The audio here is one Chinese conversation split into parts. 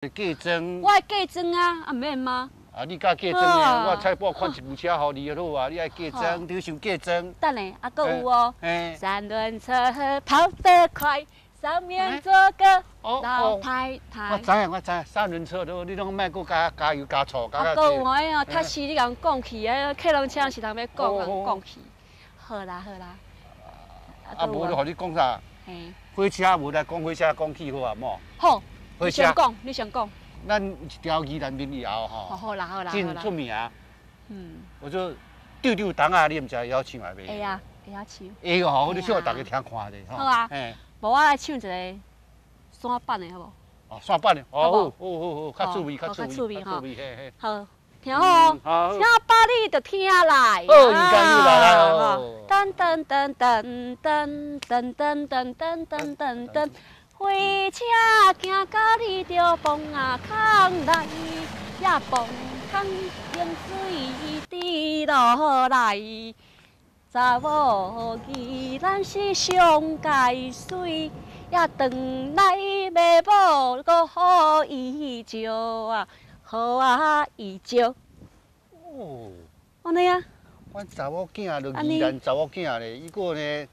嫁妆，我嫁妆啊，啊免吗？啊，你甲嫁妆的，我菜脯款一部车互你就好啊。你爱嫁妆，你想嫁妆？等下，啊，搁有哦。嘿，三轮车跑得快，上面坐个老太太。我知，三轮车都你拢莫搁加油加醋加搁有哦，塔西你共讲去啊，客人车是通要讲去。好啦。啊，无就互你讲啥？嘿。火车无来讲火车讲起好啊，莫。好，你先讲。咱一条宜兰民谣吼，好啦，真出名。嗯，我就丢丢糖啊，你毋知会晓唱啊袂？会啊，会晓唱。会哦，我你唱互大家听看者吼。好啊。无我来唱一个山板的好无？哦，山板的，好，较趣味，较趣味吼。嘿。好，听好哦。听把你就听来。哦，应该你来哦。噔噔噔噔噔噔噔噔噔噔噔噔。火车行到你着蹦啊空来，也蹦空冷水滴落来。查某宜兰是上界水，也转来买某搁好伊招啊，好啊伊招。哦，安尼啊？阮查某囝就宜兰查某囝咧，伊个呢。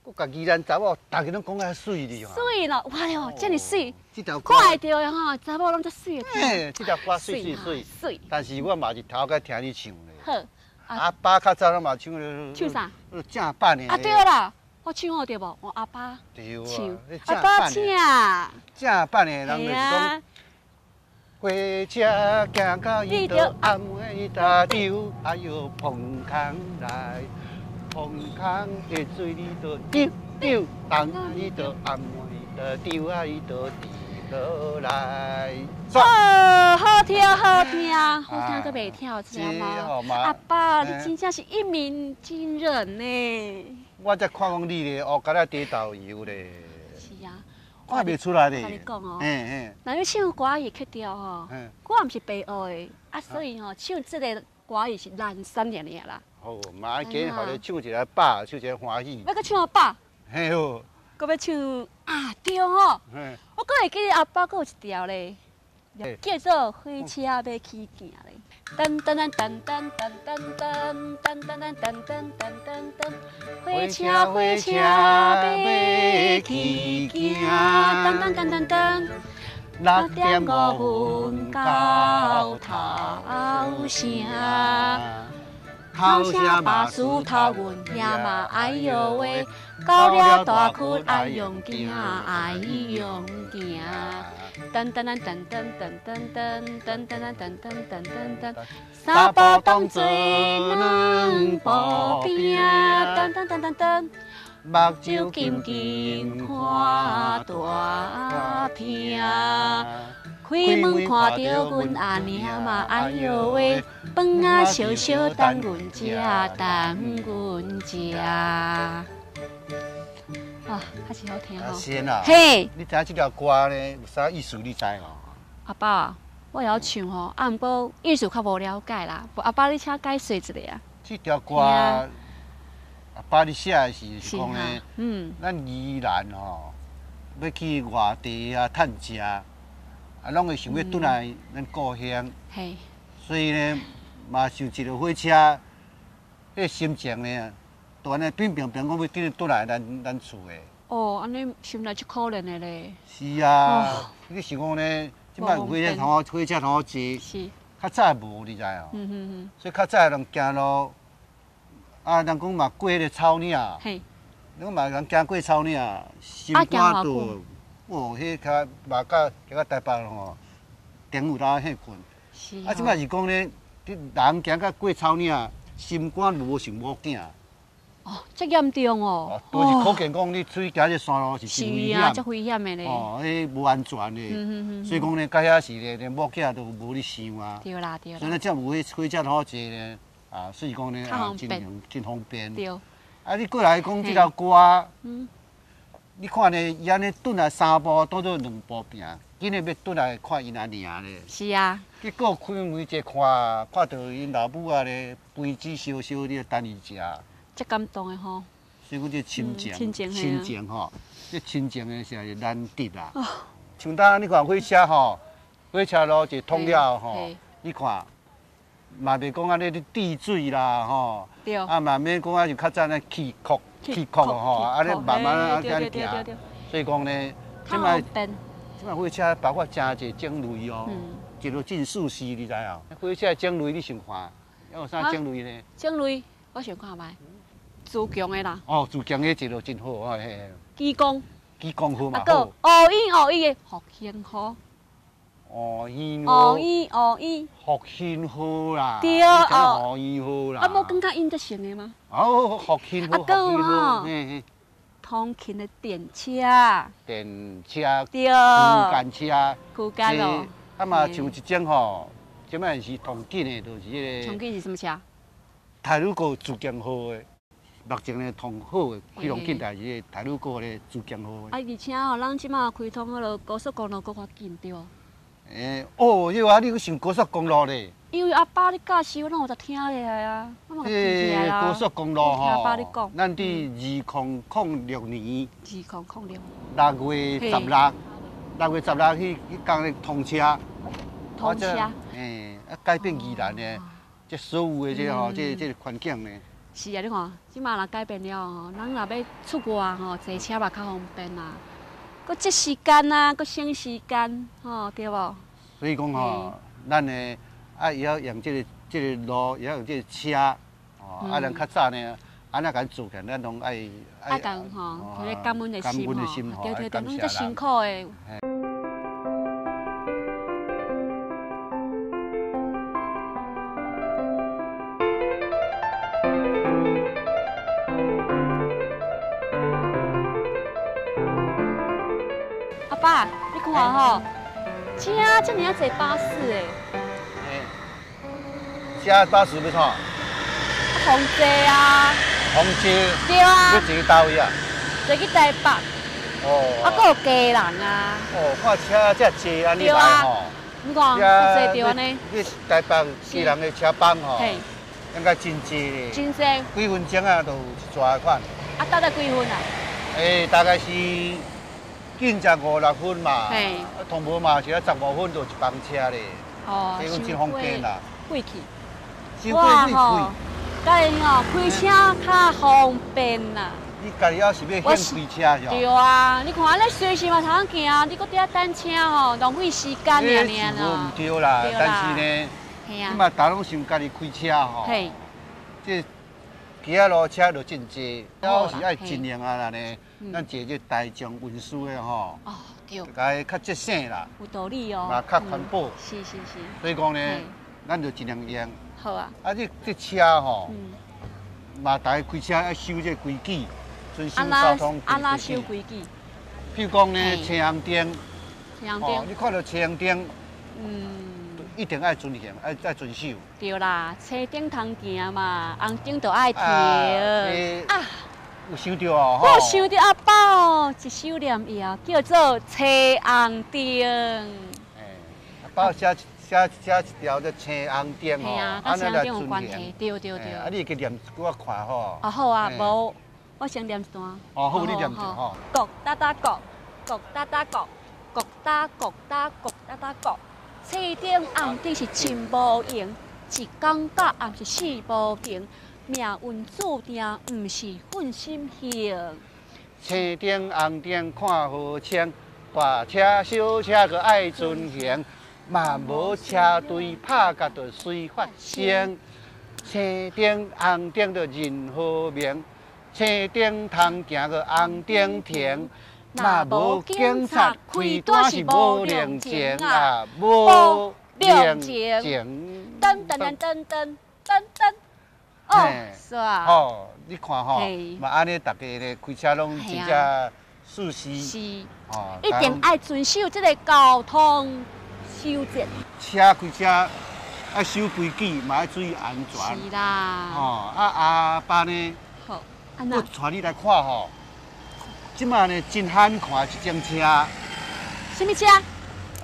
我家宜兰查某，大家拢讲遐水哩吼。水咯，哇哟，遮尔水，这条歌看会到的吼，查某拢遮水的。嘿，这条歌水。水。但是我嘛是头个听你唱咧。好。阿爸较早咱嘛唱咧。唱啥？正版的。啊对啦，我唱好对无？我阿爸。对啊。唱。阿爸唱。正版的人就是讲。火车行到伊到暗暝大丢，哎哟碰空来。碰空的水里头丢，当伊到暗暝的丢啊，伊就滴落来。哦，好听，搁袂跳，知道吗？阿爸，你真正是一鸣惊人呢！我才看讲你咧，哦，敢若地豆油咧。是啊，看袂出来咧。我跟你讲哦，那你唱歌也去掉吼，我也毋是白学的，啊，所以吼唱这个歌也是难3年的啦。好，嘛今后咧唱一个饱，唱一个欢喜。要搁唱饱？嘿哦。搁要唱啊，对吼。我搁会记得阿爸搁有一条咧，叫做火车要去行咧。噔噔噔噔噔噔噔噔噔噔噔噔噔噔噔，火车要去行，噔噔噔噔噔。6点5分到头城。头城巴士头阮兄嘛哎哟喂，到了大区爱用行，爱用行。噔噔噔噔噔噔噔噔噔噔噔噔噔噔噔，三步当做两步拼，噔噔噔噔噔，目睭紧紧看大片。开门看到阮阿娘嘛，哎哟喂，饭啊烧烧等阮食，哇，还是好听吼。仙啊！嘿，你知这条歌呢有啥意思？你知无？阿爸，我会晓唱吼，啊，毋过意思较无了解啦。阿爸，你请解说一下啊。这条歌，阿爸你写的是讲呢，咱宜兰吼，要去外地啊探食。啊，拢会想要转来咱故乡，所以呢，嘛想一个火车，迄个心情呢，突然变讲要转来咱厝的。哦，安尼心内足可怜的咧。是啊，你想讲呢，即摆有火车通好坐，是，较早无你知哦。所以较早人行路，啊，人讲嘛过迄个草岭，你讲嘛人行过草岭，心肝肚。哦，迄较马甲行到台北吼，中午当遐困。是。啊，即摆是讲呢，人行到过草岭，心肝无想某囝。哦，遮严重哦。都是可见讲你出去行这山路是真危险。是啊，足危险的咧。哦，迄无安全的。所以讲呢，到遐时咧，连某囝都无你想啊。对啦。所以呢，这有迄火车通好坐呢，啊，所以讲呢，真方便。对。啊，你过来讲这条歌。你看呢，伊安尼转来3步，倒做2步平，今日要转来看因阿娘咧。是啊。结果开门一看到因老母啊咧，饭煮烧烧，你等伊食。真感动的吼。所以讲这亲情吼，这亲情的实在是难得啦。像当你看火车吼，火车路就通了吼，你看，嘛袂讲安尼咧滴水啦吼，啊嘛免讲啊就较早咧气壳吼，安尼慢慢安尼行。所以讲呢，即摆火车包括真侪种类哦，一路进四时，你知影？火车种类你想看，有啥种类呢？种类我想看卖，自强的啦。哦，自强的一路真好哦，嘿。机工好嘛好。乌衣的福兴号。乌衣福兴号啦。对哦。乌衣号啦。啊，无感觉因才成的吗？哦，福兴号。通勤的电车，对，区间车，啊嘛像一种吼，即摆是同紧的，就是迄个。同紧是什么车？台鲁国自强号的，目前咧通好的，开通紧台是台鲁国咧自强号的。而且吼，咱即马开通迄落高速公路搁较紧对。迄啊，你去上高速公路咧？因为阿爸你驾驶，我有在听咧啊，我嘛记起来啦。高速公路吼，阿爸你讲，咱伫2006年2006 6月16去讲咧通车。通车。改变宜兰的，这所有的这吼，这环境呢。是啊，你看，即马若改变了吼，咱若要出外吼，坐车嘛较方便啦，搁节时间啊，搁省时间，吼对无？所以讲吼，咱呢也要用这个路，也要用这个车，哦，咱较早呢，安那甲做起，咱拢爱讲吼，有咧感恩的心吼，对，咱这辛苦的。爸，你看吼，车这么啊坐巴士诶。车巴士要怎？红坐啊。红坐。对啊。要坐去倒位啊？坐去台北。哦。啊，搁有家人啊。哦，看车这坐安尼来吼。你看，坐着安尼。你台北家人的车帮吼，应该真济咧。真济。几分钟啊，就有一抓款。啊，到底几分啊？大概是。近才5、6分嘛，同无嘛是要15分就一班车咧，所以讲真方便啦。贵气，哇吼，家己吼开车较方便啦。你家己要是要现开车是吧？对啊，你看咱随时嘛通行，你搁伫遐等车吼，浪费时间尔咯。唔对啦，但是呢，你嘛大拢想家己开车吼，这其他路车就真济，要是爱尽量啊啦呢。咱坐这大众运输的吼，对，该较节省啦，有道理哦，嘛较环保，是。所以讲呢，咱就尽量用。好啊。啊，这车吼，嘛大家开车要守这规矩，遵守交通规矩。守规矩？譬如讲呢，车红灯，你看到车红灯，一定爱遵行，爱遵守。对啦，车顶通行嘛，红灯就爱停。有想到哦，我想到阿爸哦，一首念谣叫做《车红灯》。阿爸写一条叫《车红灯》哦，跟车红灯有关系，对。啊，你去念给我看吼。好啊，无，我先念一段。好，你念一段吼。各打各，各打各，各打各打各打打各。车顶红灯是真无用，一讲甲暗是死无平。命运注定，不是狠心行。青灯红灯看好清，大车小车个爱遵行，嘛无车队拍甲就随发生。青灯红灯就人好命，青灯通行个红灯停，嘛无警察开单是无零钱啊，无零钱。噔。是啊。哦，你看吼，嘛安尼，大家咧开车拢真正舒适。是。一定爱遵守这个交通守则。车开车爱守规矩，嘛要注意安全。是啦。哦，阿爸呢？好，我带你来看吼，即马呢真罕看一种车。什么车？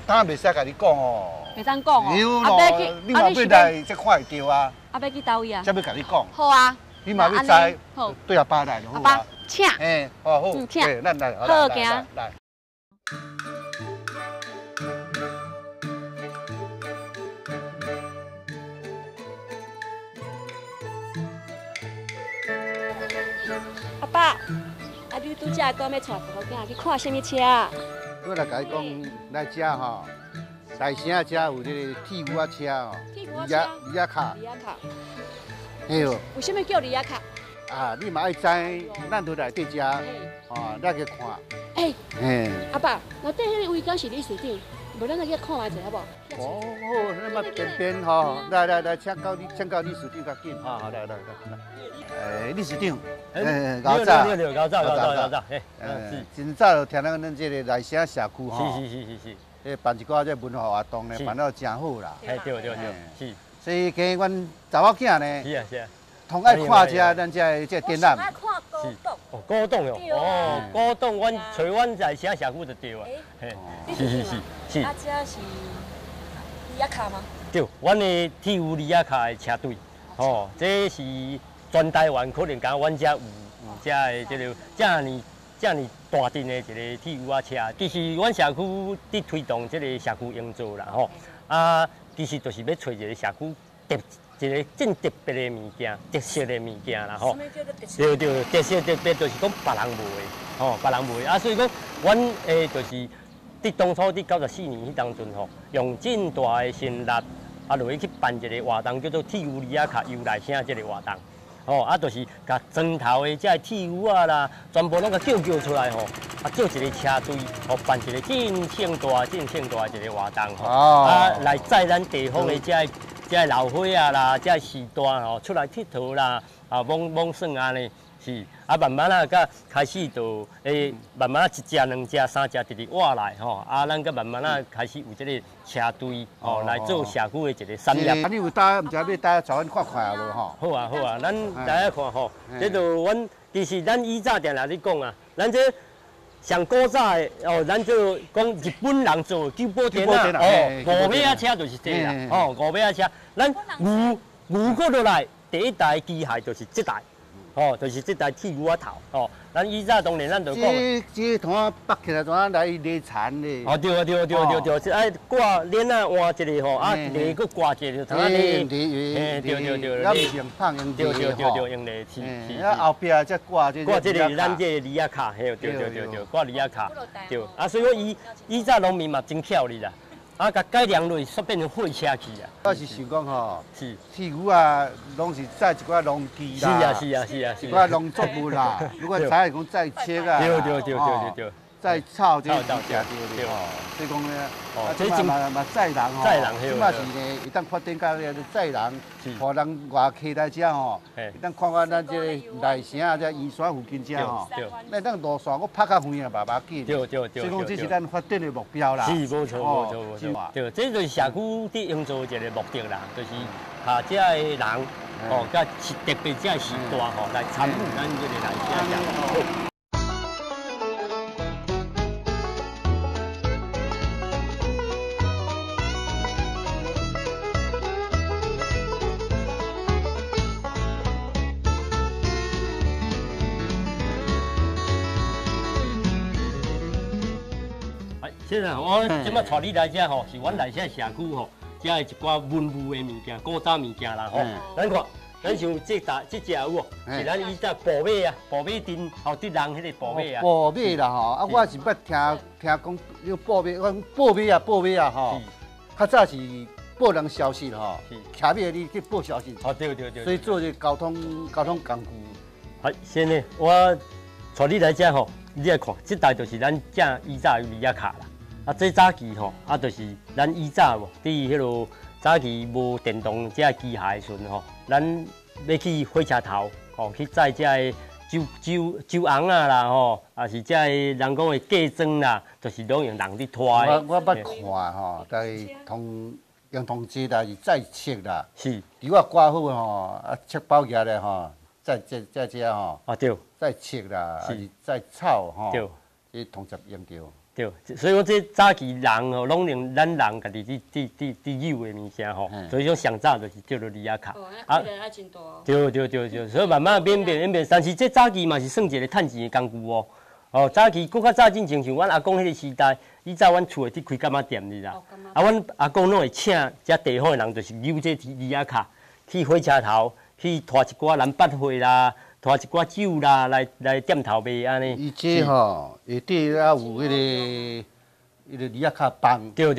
当然袂使甲你讲哦。袂当讲哦。你嘛要来才看会到啊。要去倒位啊？才要甲你讲。好啊。你嘛要知，对阿爸来就好啊。阿爸，请。好，请。咱来，好，行。来。拄则讲要带查甫囝去看什么车？我来甲你讲，来遮吼，大城遮有这个铁牛仔车哦，里亚卡。里亚卡。哎呦。为什么叫里亚卡？啊，你嘛爱知，咱都来对遮，哦，来去看。哎。阿爸，那对迄个位敢是理事长？无咱来去看下者好不？哦，好，那么边边吼，来，请教理事长较紧，哈，来。理事长，高早，真早就听咱这个内城社区吼，是，办一个这文化活动呢，办到真好啦。对，是。所以给阮查某囝呢，是啊，同爱看遮咱这展览。爱看古董。哦，古董哟，古董，阮找阮内城社区就对啊。是。啊，这是里亚卡吗？对，阮的铁牛里亚卡的车队，这是全台湾可能讲阮遮有遮的这个这样大阵的一个铁牛仔车。其实阮社区伫推动这个社区营造啦，其实就是要找一个社区一个真特别的物件、特色的物件啦，对，特色特别就是讲别人无的，别人无的。所以讲阮就是伫当初伫94年迄当阵用真大的心力，落去办一个活动，叫做铁牛里亚卡游内城这个活动，就是甲庄头的这铁牛啊啦，全部拢甲叫出来做一个车队，办一个真盛大的一个活动，来载咱地方的这老伙啊啦，这时段出来佚佗啦，猛耍安尼。是，慢慢甲开始就慢慢一只、两只、三只直直活来咱甲慢慢开始有这个车队来做社区的一个产业。你有带，唔知要带带阮看看无好啊，咱大家看这就阮其实咱以早定来咧讲啊，咱这上古早的咱就讲日本人做九宝田五尾仔车就是这啦，五尾仔车，咱牛过落来第一代机械就是这台。就是这台铁牛仔头，咱以早当然咱就讲，这同我绑起来，怎啊来犁田嘞？对，这爱挂链啊换一个犁搁挂一个，对，要用胖用犁用犁是。后壁再挂这个咱这个里亚卡，对，挂里亚卡，对。所以讲以早农民嘛真巧哩啦。甲改良落，煞变成货车去啊！我是想讲吼，是铁牛啊，拢是载一寡农机啦，是，一寡农作物啦。如果载是讲载车啊，对。载草这食对所以讲呢，这嘛载人即嘛是呢，一旦发展到咧载人，互人外客来遮一旦看看咱这个内城啊，这宜山附近遮那咱路线我拍较远啊，慢紧。对，所以讲这是咱发展的目标啦。是，无错。对，这就是社区伫营造一个目的啦，就是这个人甲是特别这时段来参与咱这个内城。现在我即摆带你来遮是阮内城社区遮的一寡文物的物件、古早物件啦咱看，咱像这只有无？是咱以前步马啊，步马阵伫人迄个步马啊。步马啦我是捌听讲有步马，讲步马啊较早是报人消息骑马你去报消息。对。所以做这交通工具。先呢，我带你来遮你来看，这台就是咱正以早有里亚卡啦。这早期就是咱以早伫迄落早期无电动这机械的时阵咱要去火车头去载这酒红啊啦也是这人讲的嫁妆啦，就是拢用人去拖的。我捌看但是用同齐啦是载册啦，是。如果挂好册包起来载这对。载册啦，是载草对，这同齐用着。对，所以讲这早期人拢用咱人家己伫有的物件所以讲上早就是叫做里亚卡。对，所以慢慢变，但是这早期嘛是算一个趁钱的工具早期搁较早进前像阮阿公迄个时代，以早阮厝的伫开柑仔店哩啦，阮阿公拢会请遮地方的人，就是溜这里亚卡去火车头去拖一寡南北货啦，拖一寡酒啦来点头卖安尼。伊这吼，下底啊有迄个李亚卡帮。对。啊，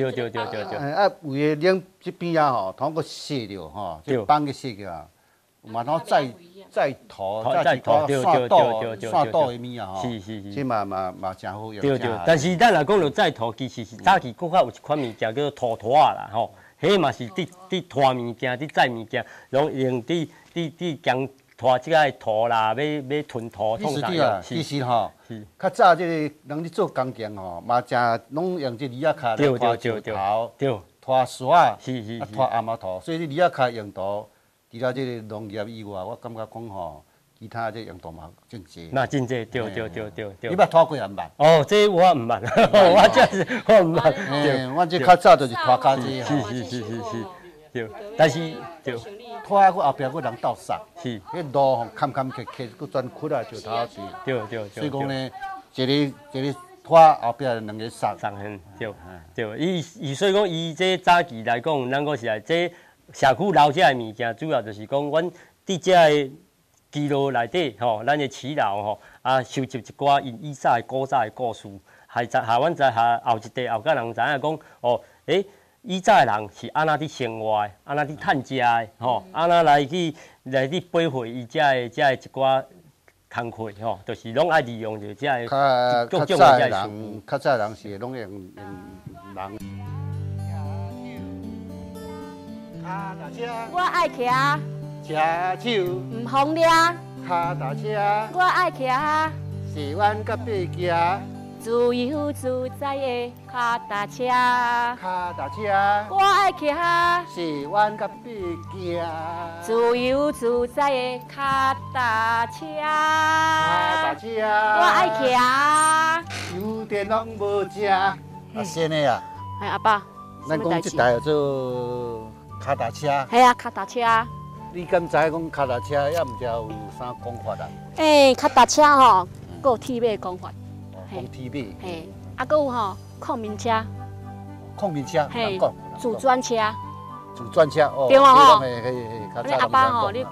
有的两这边啊吼，通过卸掉吼，这帮给卸掉，嘛通再涂线倒的物啊吼。是。这嘛真好用。对，但是咱若讲到再涂，其实是早期搁较有一款物件叫做涂拖啦吼，迄嘛是伫拖物件、伫载物件，用伫将拖即个涂啦，要吞涂创啥用？其实吼，较早这个人咧做工程吼，嘛真拢用这李亚卡来拖石头、拖沙啊，拖阿毛土，所以李亚卡用途除了这个农业以外，我感觉讲吼。其他这用途嘛真济，那真济，对。你捌拖过也毋捌？哦，这我毋捌，我这是我毋捌。我这较早就是拖脚趾吼。是，对。但是对，拖啊，后壁佫人斗扫。是。迄路吼坎坎坷坷，佫全ขุ啊石头去。对。所以讲呢，一个拖后壁两个扫。扫hen，对。伊所以讲，伊这早期来讲，咱讲是来这社区留下的物件，主要就是讲，阮伫遮的。基路内底吼，咱的耆老吼啊，收集一寡因以早的古早的故事，下阮知下后一代后家人知影讲哦，以早的人是安那伫生活的，安那伫趁食的吼，安那来去培养伊遮的一寡工课吼，就是拢爱利用着遮的各种的遮事。较早人是拢用人。我爱骑。车手唔方便，脚踏车，我爱骑，是阮甲爬行，自由自在的脚踏车，脚踏车，我爱骑，是阮甲爬行，自由自在的脚踏车，脚踏车，我爱骑，油电拢无食，啊，先的啊，哎，阿爸，咱讲这台做脚踏车，系啊，脚踏车。你敢知讲脚踏车也毋知有啥讲法啊？脚踏车吼，佫有铁马讲法。讲铁马。嘿，啊，佫有吼矿民车。矿民车。嘿，自转车。自转车哦。对嘛吼？嘿。阿爸吼，你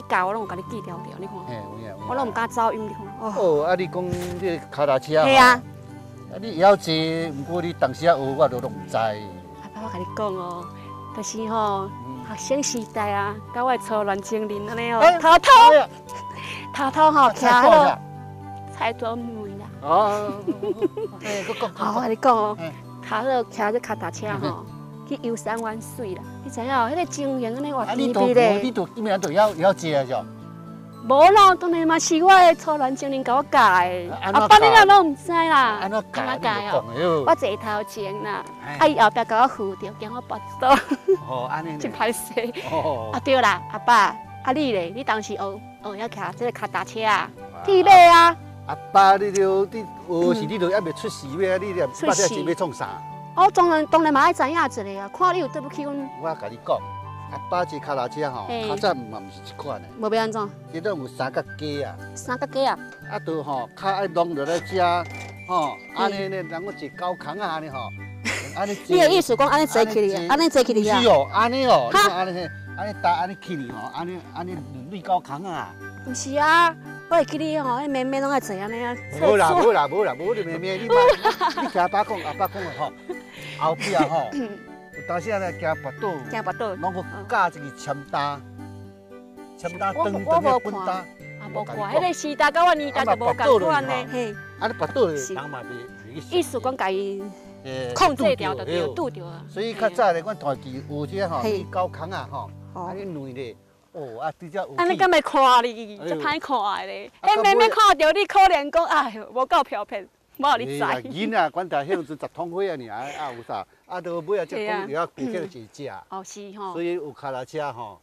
教我拢有甲你记条条，你看。嘿，有影。我拢毋敢走音，你看。哦，啊，你讲这脚踏车。嘿啊。啊，你晓坐，毋过你当时啊学，我都拢毋知。阿爸，我甲你讲哦，就是吼。学生时代啊，甲我初恋情人安尼哦，偷偷吼徛迄落菜庄门啦。哦，嘿，佮讲。好，我甲你讲哦，徛迄落徛这脚踏车吼，去游山玩水啦。你知影哦，迄个情形安尼活甜蜜咧。你今年都晓坐啊，是？无咯，当然嘛是我的初恋情人甲我教的。阿爸，你若拢毋知啦。安怎教哦？我坐头前啦，伊后壁甲我扶着，惊我跋倒。哦，安尼。真歹势。哦。啊对啦，阿爸，你咧？你当时学要骑这个脚踏车啊？铁马啊？阿爸，你学时你就还未出世咩？你了捌这是要创啥？我当然嘛爱知影一个啊，看你有对不起阮。我甲你讲。阿爸这脚踏车吼，较早嘛毋是一款的，无要安怎？这种有三角架啊。三角架啊？啊，都吼，脚爱弄落来遮，吼，安尼呢，人我坐高空啊，安尼吼，安尼。你的意思讲安尼坐起哩，安尼坐起哩啊？是哦，安尼哦，你看安尼，安尼搭安尼起哩吼，安尼累高空啊。毋是啊，我会记你吼，迄妹妹拢爱坐安尼啊。无啦，你妹妹，你听阿爸讲，阿爸讲的吼，后壁吼。有当时啊，来行跋倒，拢个架一个签单长滚单。啊，无看，迄个时代甲我年代就无共款呢。嘿，啊，你跋倒是人嘛袂。意思讲家己控制掉就对，拄着啊。所以较早咧，阮大记有这吼，你高空啊吼，啊你累咧，哦啊，直接有。安尼敢会看你，足歹看的咧。迄妹妹看到你，可怜讲哎，无够漂漂。无你知。囡仔管他向10通岁啊，尔啊有啥？啊，到尾啊，才讲了毕竟是食。哦，是吼。所以有脚踏车吼，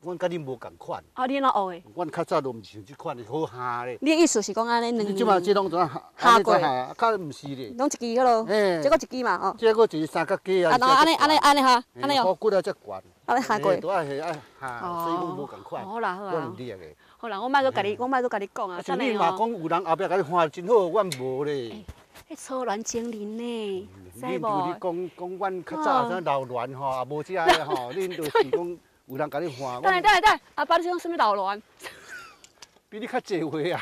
阮甲你无共款。哦，你哪学的？阮较早都毋是像即款的好下咧。你的意思是讲安尼两？即嘛即拢怎下过？较毋是咧。拢一支迄咯。嘿。这个一支嘛，哦。这个就是三角架啊。啊，安尼哈，安尼哦。骨啊，遮悬。安尼下过。都爱下，所以阮无共款。好啦好啦。我唔理个。好啦，我莫搁甲你讲啊。像你嘛讲有人后壁甲你画真好，阮无咧。迄初恋情人呢？你讲阮较早啥老卵吼，也无这个吼，恁就是讲有人甲你换。等，阿爸你讲什么老卵？比你较济话啊！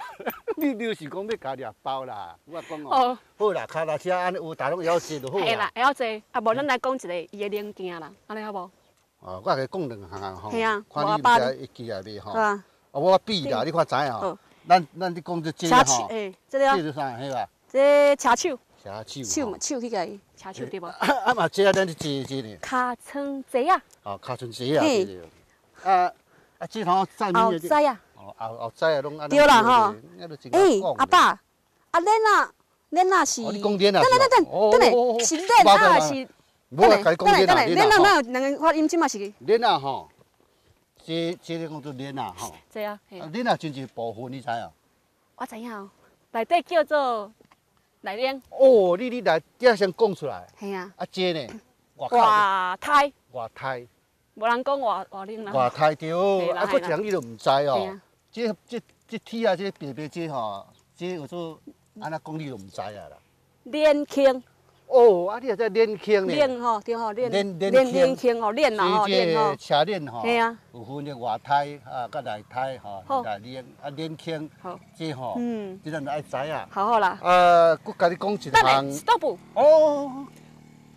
你就是讲要加俩包啦，我讲哦，好啦，脚踏车安尼有大拢会晓坐就好啦。会啦，会晓坐。啊，无咱来讲一个伊的零件啦，安尼好无？哦，我甲讲两项吼，系啊，看你毋知会记啊袂吼。啊，我比啦，你看知影吼。咱你讲这吼，这个这是啥？迄个？这车手。手去个车手对无？啊嘛，这咱是坐呢。尻川坐啊。哦，尻川坐啊，对对。啊，这吼载面后载啊。后载啊，拢安尼。对啦吼。阿爸，啊恁啊是。你讲恁啊？等下，是恁啊是。我甲你讲恁啊，恁啊两个发音即嘛是。恁啊吼，这个讲做恁啊吼。这啊。恁啊真一部分，你知影？我知影，内底叫做内链。哦，你来，这先讲出来。系啊。啊，这呢？外胎。外胎。无人讲外链啦。外胎对，啊，佫一人你都唔知哦。这铁啊，这白白这吼，这有做安那讲你都唔知啊啦。链轻。哦，啊，你也在链轻呢？链吼，对吼，链轻吼，链啦吼，链吼。车链吼。系啊。有分个外胎啊，甲内胎吼，内链啊，链轻。好。这吼，这咱就爱知啊。好啦。佫甲你讲一项。stop。哦。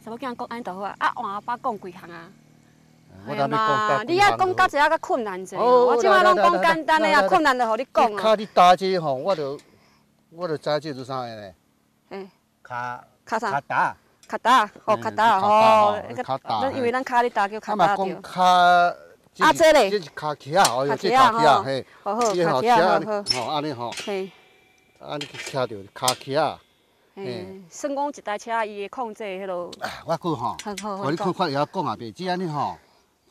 什么叫人讲安就好啊？啊，换阿爸讲几项啊？我当你讲，你遐讲到一下较困难者，我即摆拢讲简单的啊，困难的互你讲啊。脚你打这吼，我就知这做啥个呢？脚啥？脚打。脚打，哦，脚打哦。脚打。因为咱脚咧打叫脚打着。啊，这嘞？这是脚骑啊，哦，这脚骑啊，嘿。好好，脚骑啊，好，安尼吼。嘿。安尼去骑着脚骑啊。算讲一台车伊会控制迄落。我讲吼，我你看会晓讲啊，袂只安尼吼。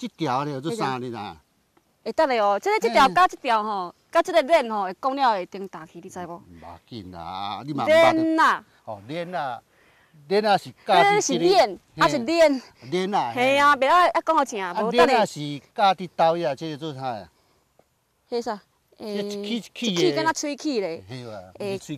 这条咧做啥你知？会等下哦，这条甲这条吼，甲这个链吼，会讲了会顶打去，你知无？唔要紧啦，你嘛链啦。哦，链啊，链啊是架伫。是链，啊是链。链啊。系啊，别啊讲好正，无等下。链啊是架伫刀呀，这个做啥呀？迄啥？气敢若吹气咧。系哇。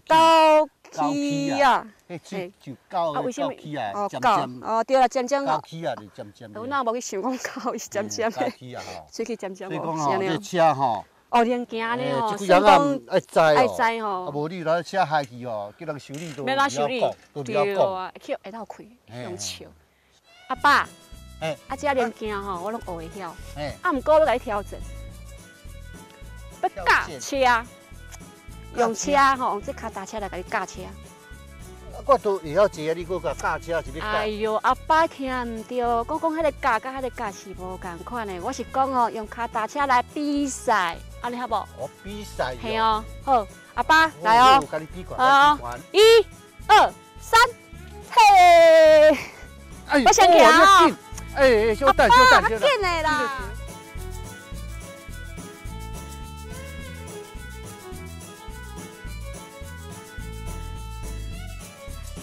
刀气啊。迄就高气啊，尖尖。哦，对啦，尖尖高气啊，就尖尖。我哪无去想讲高是尖尖的。高气啊吼。吹气尖尖。所以讲吼，这车吼。哦，零件咧吼。这几样啊，爱知哦。爱知吼。啊，无你来车害去哦，叫人修理都。要哪修理？对啊，去会倒开，用笑。阿爸。啊，这零件吼，我拢学会晓。啊，毋过要来调整。要教车，用车吼，用这脚踏车来甲你教车。我都会晓坐啊，你搁甲教车是要教？哎呦，阿爸听唔对，讲迄个教甲迄个教是无共款的。我是讲哦，用脚踏车来比赛，安尼好无？哦，比赛。系哦，好，阿爸来哦。好，1、2、3，嘿！我先行哦。哎，稍等，稍等，较紧的啦。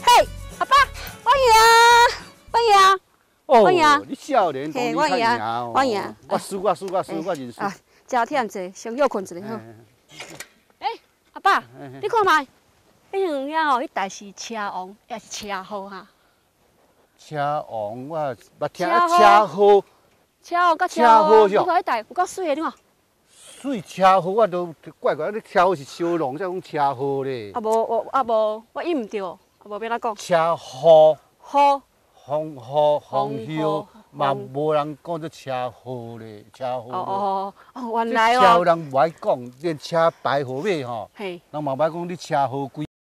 嘿，阿爸，我赢，我赢，我赢。你少年讲你较赢哦。我赢，我输，我认输。啊，真忝者，先休困一下吼。阿爸，你看卖，你向遐吼，迄台是车王，也是车号哈？车王，我捌听车号。车王甲车号，你看迄台有够水的，你看。水车号我都怪怪，你车号是小龙，才讲车号咧。我音唔对，无变哪讲。车号。号。风号，嘛无人讲做车号咧，车号。原来哦。车人唔爱讲，连车牌号码吼，人嘛唔爱讲你车号几。